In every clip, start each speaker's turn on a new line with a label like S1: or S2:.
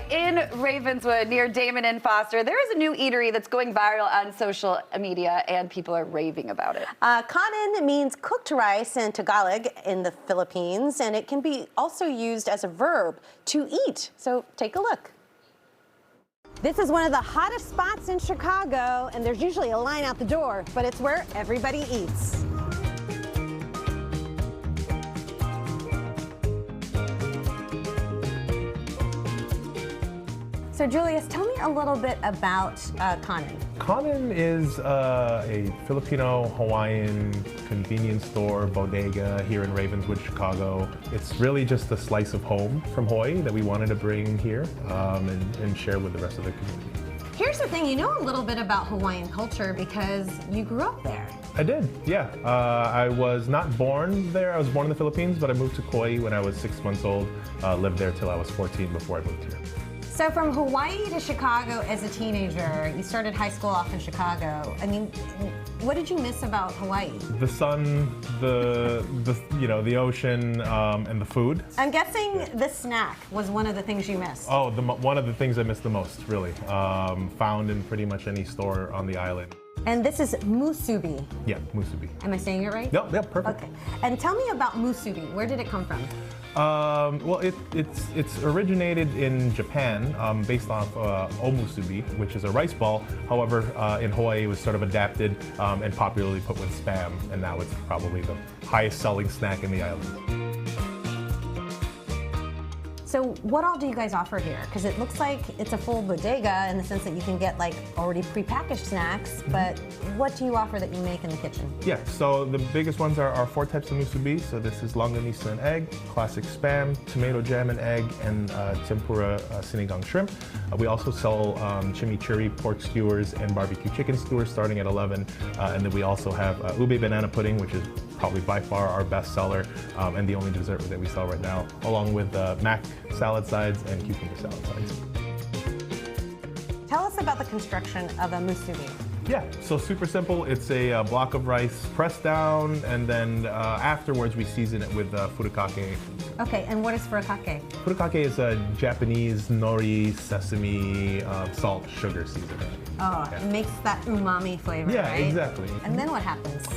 S1: in Ravenswood near Damen and Foster, there is a new eatery that's going viral on social media and people are raving about it.
S2: Kanin means cooked rice in Tagalog in the Philippines, and it can be also used as a verb, to eat. So take a look. This is one of the hottest spots in Chicago, and there's usually a line out the door, but it's where everybody eats. So Julius, tell me a little bit about Kanin.
S3: Kanin is a Filipino-Hawaiian convenience store, bodega here in Ravenswood, Chicago. It's really just a slice of home from Hawaii that we wanted to bring here and share with the rest of the community.
S2: Here's the thing, you know a little bit about Hawaiian culture because you grew up there.
S3: I did, yeah. I was not born there. I was born in the Philippines, but I moved to Kauai when I was 6 months old. Lived there till I was 14 before I moved here.
S2: So from Hawaii to Chicago as a teenager, you started high school off in Chicago. I mean, what did you miss about Hawaii?
S3: The sun, the ocean, and the food.
S2: I'm guessing the snack was one of the things you missed.
S3: Oh, one of the things I missed the most, really. Found in pretty much any store on the island.
S2: And this is musubi.
S3: Yeah, musubi.
S2: Am I saying it right?
S3: Yep, perfect.
S2: Okay. And tell me about musubi. Where did it come from?
S3: Well, it's originated in Japan, based off omusubi, which is a rice ball. However, in Hawaii, it was sort of adapted and popularly put with Spam, and now it's probably the highest-selling snack in the island.
S2: So what all do you guys offer here? Because it looks like it's a full bodega in the sense that you can get like already prepackaged snacks, but what do you offer that you make in the kitchen?
S3: Yeah, so the biggest ones are 4 types of musubi. So this is longanisa and egg, classic Spam, tomato jam and egg, and tempura sinigang shrimp. We also sell chimichurri pork skewers and barbecue chicken skewers starting at 11. And then we also have ube banana pudding, which is probably by far our best seller and the only dessert that we sell right now, along with mac salad sides and cucumber salad sides.
S2: Tell us about the construction of a musubi.
S3: Yeah, so super simple. It's a block of rice pressed down, and then afterwards we season it with furikake.
S2: Okay, and what is furikake?
S3: Furikake is a Japanese nori, sesame, salt, sugar seasoning.
S2: Oh, yeah. It makes that umami flavor,
S3: yeah,
S2: right?
S3: Exactly.
S2: And then what happens?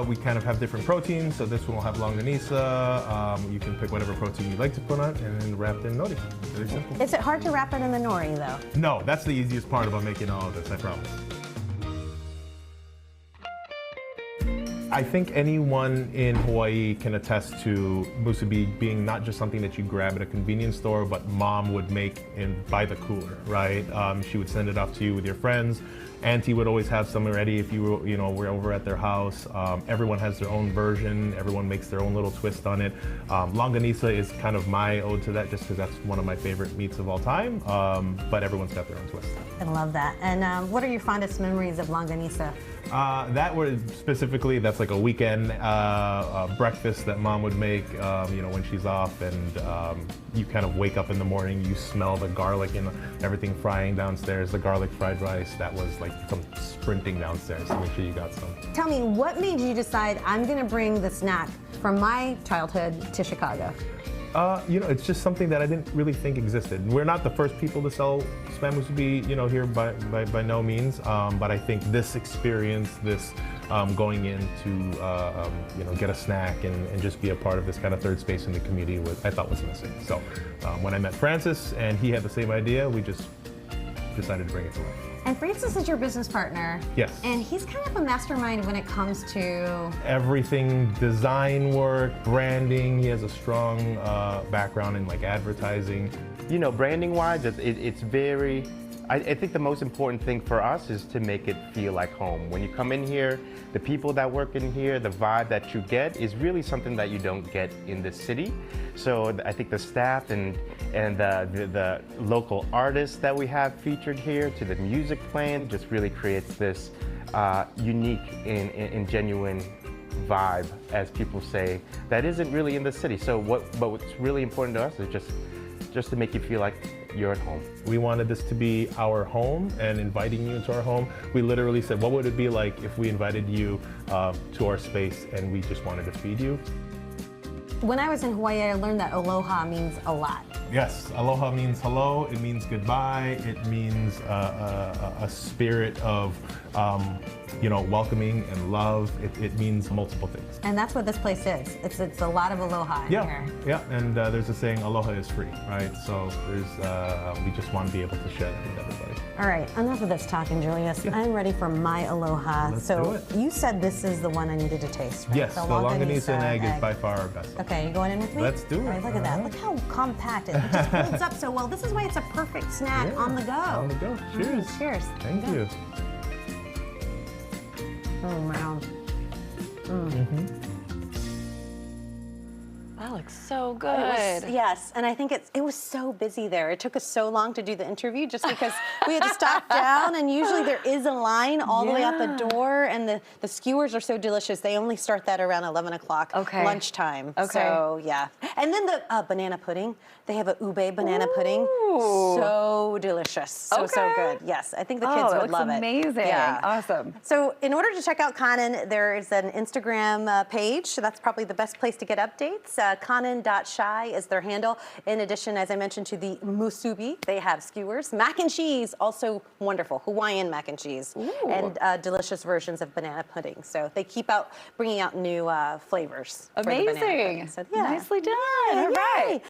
S3: We kind of have different proteins. So this one will have longanisa. You can pick whatever protein you'd like to put on it, and then wrapped in nori. Very simple.
S2: Is it hard to wrap it in the nori, though?
S3: No, that's the easiest part about making all of this, I promise. I think anyone in Hawaii can attest to musubi being not just something that you grab at a convenience store, but mom would make by the cooler, right? She would send it off to you with your friends. Auntie would always have some ready if you were over at their house. Everyone has their own version. Everyone makes their own little twist on it. Longanisa is kind of my ode to that, just because that's one of my favorite meats of all time. But everyone's got their own twist.
S2: I love that. And what are your fondest memories of longanisa?
S3: That was specifically, that's like a weekend breakfast that mom would make, when she's off, and you kind of wake up in the morning, you smell the garlic and everything frying downstairs, the garlic fried rice. That was like some sprinting downstairs to make sure you got some.
S2: Tell me, what made you decide I'm going to bring the snack from my childhood to Chicago?
S3: It's just something that I didn't really think existed. We're not the first people to sell Spam musubi, here by no means. But I think this experience, this going in to get a snack and just be a part of this kind of third space in the community, I thought was missing. So when I met Francis and he had the same idea, we just decided to bring it to life.
S2: And Francis is your business partner.
S3: Yes.
S2: And he's kind of a mastermind when it comes to
S3: everything, design work, branding. He has a strong background in like advertising.
S4: Branding-wise, it's very. I think the most important thing for us is to make it feel like home. When you come in here, the people that work in here, the vibe that you get is really something that you don't get in the city. So I think the staff and the local artists that we have featured here, to the music playing, just really creates this unique and genuine vibe, as people say, that isn't really in the city. So what's really important to us is just to make you feel like you're at home.
S3: We wanted this to be our home, and inviting you into our home, we literally said, what would it be like if we invited you to our space and we just wanted to feed you?
S2: when I was in Hawaii, I learned that aloha means a lot.
S3: Yes, aloha means hello. It means goodbye. It means a spirit of, welcoming and love. It means multiple things.
S2: And that's what this place is. It's a lot of aloha in here.
S3: Yeah, and there's a saying, aloha is free, right? So we just want to be able to share that with everybody.
S2: All right, enough of this talking, Julius.
S3: Yeah.
S2: I'm ready for my aloha.
S3: Let's
S2: so
S3: do it.
S2: you said this is the one I needed to taste, right?
S3: Yes, the longanisa and egg is by far our best.
S2: Okay, you going in with me?
S3: Let's do it.
S2: All right, look at that. Look how compact it is. It just holds up so well. This is why it's a perfect snack on the go.
S3: On the go. Cheers.
S2: Cheers.
S3: Thank you.
S2: Oh, wow.
S1: That looks so good.
S2: Yes, and I think it was so busy there. It took us so long to do the interview just because we had to stop down, and usually there is a line all the way out the door, and the skewers are so delicious. They only start that around 11 o'clock lunchtime.
S1: Okay.
S2: So, yeah. And then the banana pudding. They have a ube banana pudding. So delicious. So good. Yes, I think the kids would love it.
S1: Amazing.
S2: Yeah.
S1: Awesome.
S2: So in order to check out Kanin, there is an Instagram page. So that's probably the best place to get updates. Kanin.shy is their handle. In addition, as I mentioned, to the musubi, they have skewers. Mac and cheese, also wonderful. Hawaiian mac and cheese. And delicious versions of banana pudding. So they keep bringing out new flavors. For the banana pudding.
S1: Amazing.
S2: So, yeah.
S1: Nicely done.
S2: Yeah,
S1: All right.
S2: yay.